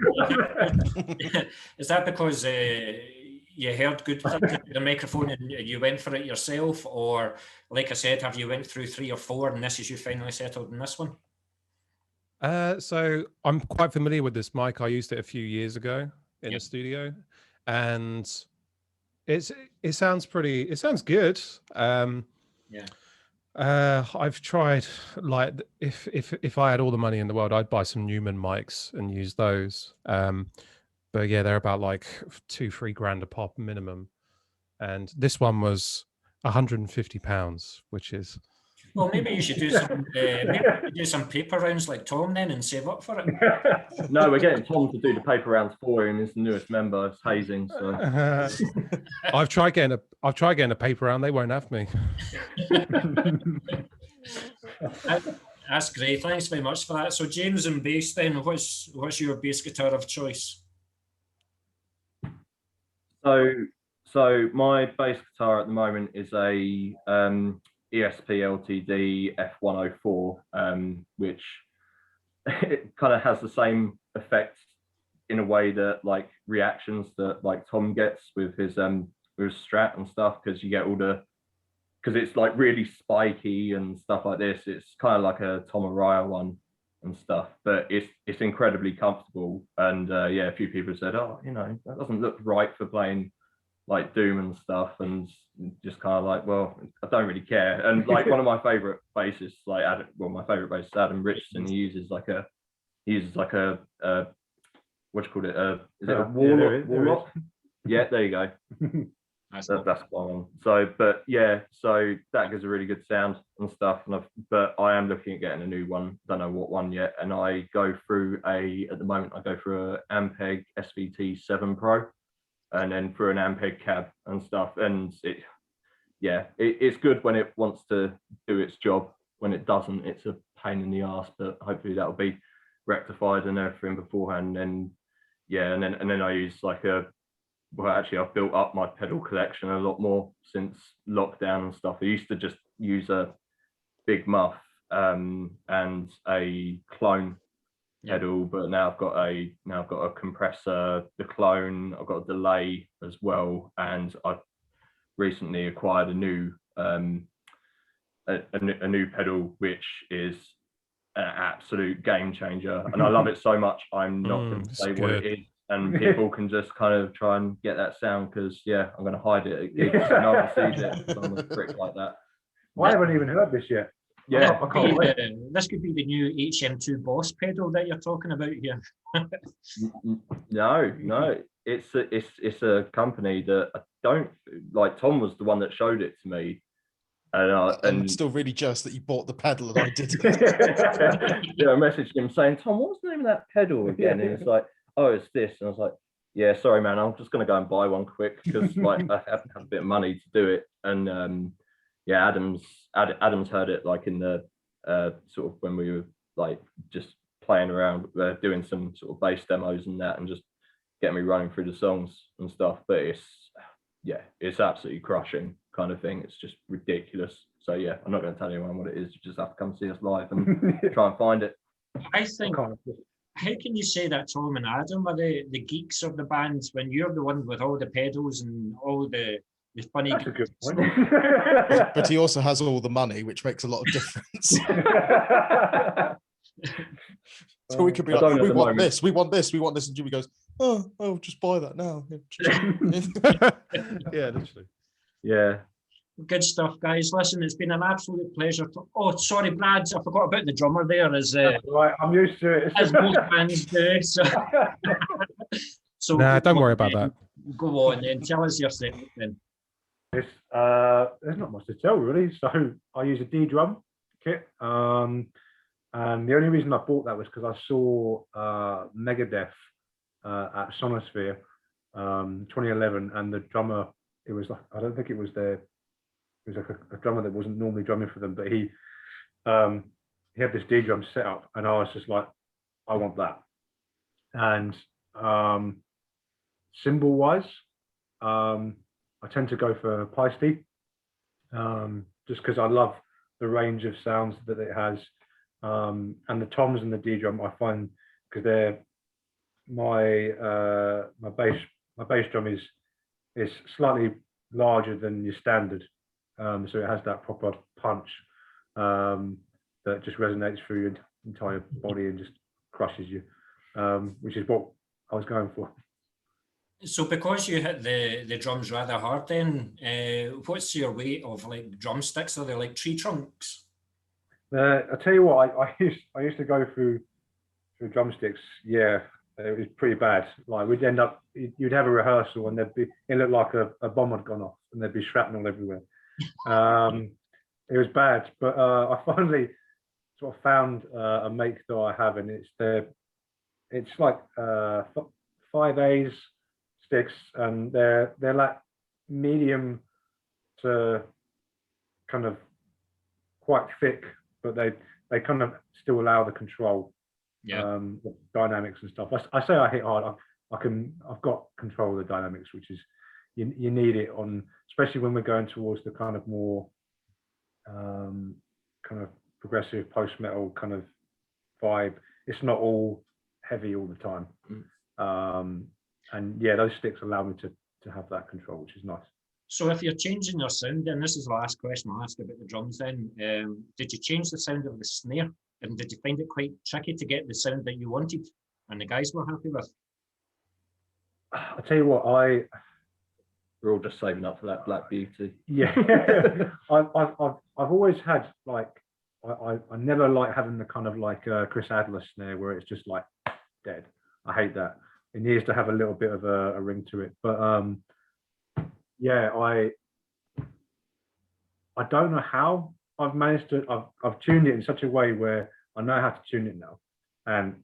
because you heard good the microphone and you went for it yourself, or like I said, have you went through 3 or 4 and this is you finally settled in this one? So I'm quite familiar with this mic. I used it a few years ago in a studio, and it sounds good. I've tried, like, if I had all the money in the world, I'd buy some Neumann mics and use those. But yeah, they're about like $2-3 grand a pop minimum, and this one was £150, which is Well, maybe you should do some paper rounds like Tom then and save up for it. No, we're getting Tom to do the paper rounds for him. He's the newest member. It's hazing. So I've tried getting a paper round. They won't have me. That's great. Thanks very much for that. So James and bass then, what's your bass guitar of choice? So my bass guitar at the moment is a ESP LTD F104, which it kind of has the same effect in a way that like reactions that like Tom gets with his Strat and stuff, because you get all the, because it's like really spiky and stuff like this. It's kind of like a Tom Araya one and stuff, but it's incredibly comfortable. And yeah, a few people said, oh, you know, that doesn't look right for playing like Doom and stuff, and just kind of like, well, I don't really care. And like one of my favorite bassists, like Adam, well, my favorite bassist, Adam Richardson, he uses like a what do you call it? Is it a Warlock? Yeah, there you go. That's fine. So, but yeah, so that gives a really good sound and stuff. But I am looking at getting a new one. Don't know what one yet. And I go through at the moment, I go through a Ampeg SVT 7 Pro, and then through an Ampeg cab and stuff. And it's good when it wants to do its job. When it doesn't, it's a pain in the ass. But hopefully that'll be rectified and everything beforehand. And and then I use like actually I've built up my pedal collection a lot more since lockdown and stuff. I used to just use a big muff and a clone pedal, but now I've got a compressor, the clone, I've got a delay as well, and I've recently acquired a new pedal, which is an absolute game changer, and I love it so much I'm not going to say what it is, and people can just kind of try and get that sound, because I'm going to hide it at gigs and no one sees it, so I'm a prick like that. Well, I haven't even heard this yet. Yeah, I can't wait. This could be the new HM2 Boss pedal that you're talking about here. No, it's a company that I don't like. Tom was the one that showed it to me, and I'm still really jealous that you bought the pedal and I didn't. I messaged him saying, Tom, what's the name of that pedal again? And it's like, oh, it's this. And I was like, yeah, sorry, man, I'm just going to go and buy one quick, because like I haven't had a bit of money to do it. And Adam's heard it like in the sort of when we were like just playing around, doing some sort of bass demos and that, and just getting me running through the songs and stuff. But it's absolutely crushing kind of thing. It's just ridiculous. So yeah, I'm not going to tell anyone what it is. You just have to come see us live and try and find it. I think, how can you say that Tom and Adam are the geeks of the band when you're the one with all the pedals and all the funny? That's a good point. But he also has all the money, which makes a lot of difference. So we could be like, we want this, and Jimmy goes, oh, just buy that now. Yeah, literally. Yeah. Good stuff, guys. Listen, it's been an absolute pleasure. Oh, sorry, Brad, I forgot about the drummer there. Right, I'm used to it. As most bands do. So don't worry about that. Go on then. Tell us your set then. There's not much to tell really. So I use a D drum kit. And the only reason I bought that was because I saw Megadeth at Sonosphere 2011, and the drummer, it was like, I don't think it was like a drummer that wasn't normally drumming for them, but he had this D drum set up, and I was just like, I want that. And cymbal wise, I tend to go for Paiste, just because I love the range of sounds that it has. And the toms and the D drum, I find, because they're my bass drum is slightly larger than your standard, so it has that proper punch that just resonates through your entire body and just crushes you, which is what I was going for. So because you hit the drums rather hard then, what's your weight of like drumsticks? Are they like tree trunks? I tell you what, I used to go through drumsticks. Yeah, it was pretty bad. Like we'd end up, you'd have a rehearsal and it looked like a bomb had gone off and there'd be shrapnel everywhere. it was bad, but I finally sort of found a make that I have, and it's like 5As sticks, and they're like medium to kind of quite thick, but they kind of still allow the control, the dynamics and stuff. I say I hit hard. I've got control of the dynamics, which is you need it on, especially when we're going towards the kind of more kind of progressive post metal kind of vibe. It's not all heavy all the time. And yeah, those sticks allow me to have that control, which is nice. So if you're changing your sound, and this is the last question I'll ask about the drums then, did you change the sound of the snare? And did you find it quite tricky to get the sound that you wanted and the guys were happy with? I'll tell you what, we're all just saving up for that Black Beauty. Yeah. I've always had like, I never like having the kind of like Chris Adler snare where it's just like dead. I hate that. It needs to have a little bit of a ring to it. But yeah, I don't know how I've managed to, I've tuned it in such a way where I know how to tune it now. And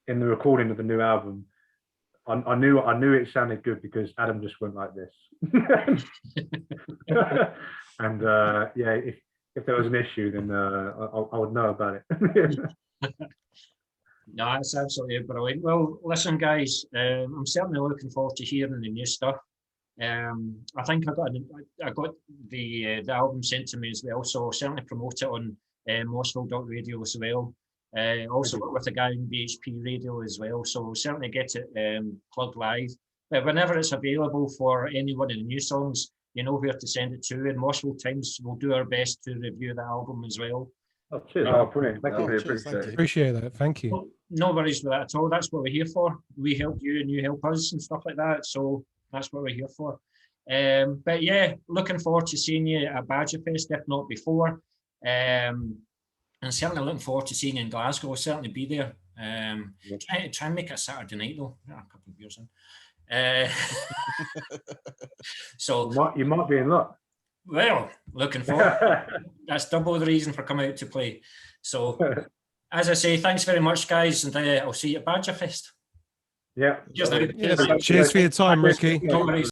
in the recording of the new album, I knew it sounded good because Adam just went like this. And yeah, if there was an issue, then I would know about it. No, that's absolutely brilliant. Well, listen, guys, I'm certainly looking forward to hearing the new stuff. I think I got the album sent to me as well, so I'll certainly promote it on Moshville.radio as well. Also work with a guy on BHP Radio as well, so we'll certainly get it plugged live. But whenever it's available for any one of the new songs, you know where to send it to. And Moshville Times will do our best to review the album as well. Oh, cheers. Oh, brilliant. Thank you. Appreciate that. Thank you. No worries with that at all. That's what we're here for. We help you and you help us and stuff like that. So that's what we're here for. But yeah, looking forward to seeing you at Badgerfest, if not before. And certainly looking forward to seeing you in Glasgow. We'll certainly be there. Try and make it a Saturday night though. A couple of years in. So you might be in luck. Well, looking forward. That's double the reason for coming out to play. So, as I say, thanks very much, guys, and I'll see you at Badgerfest. Yeah. Cheers, Cheers for your time, Ricky. No worries.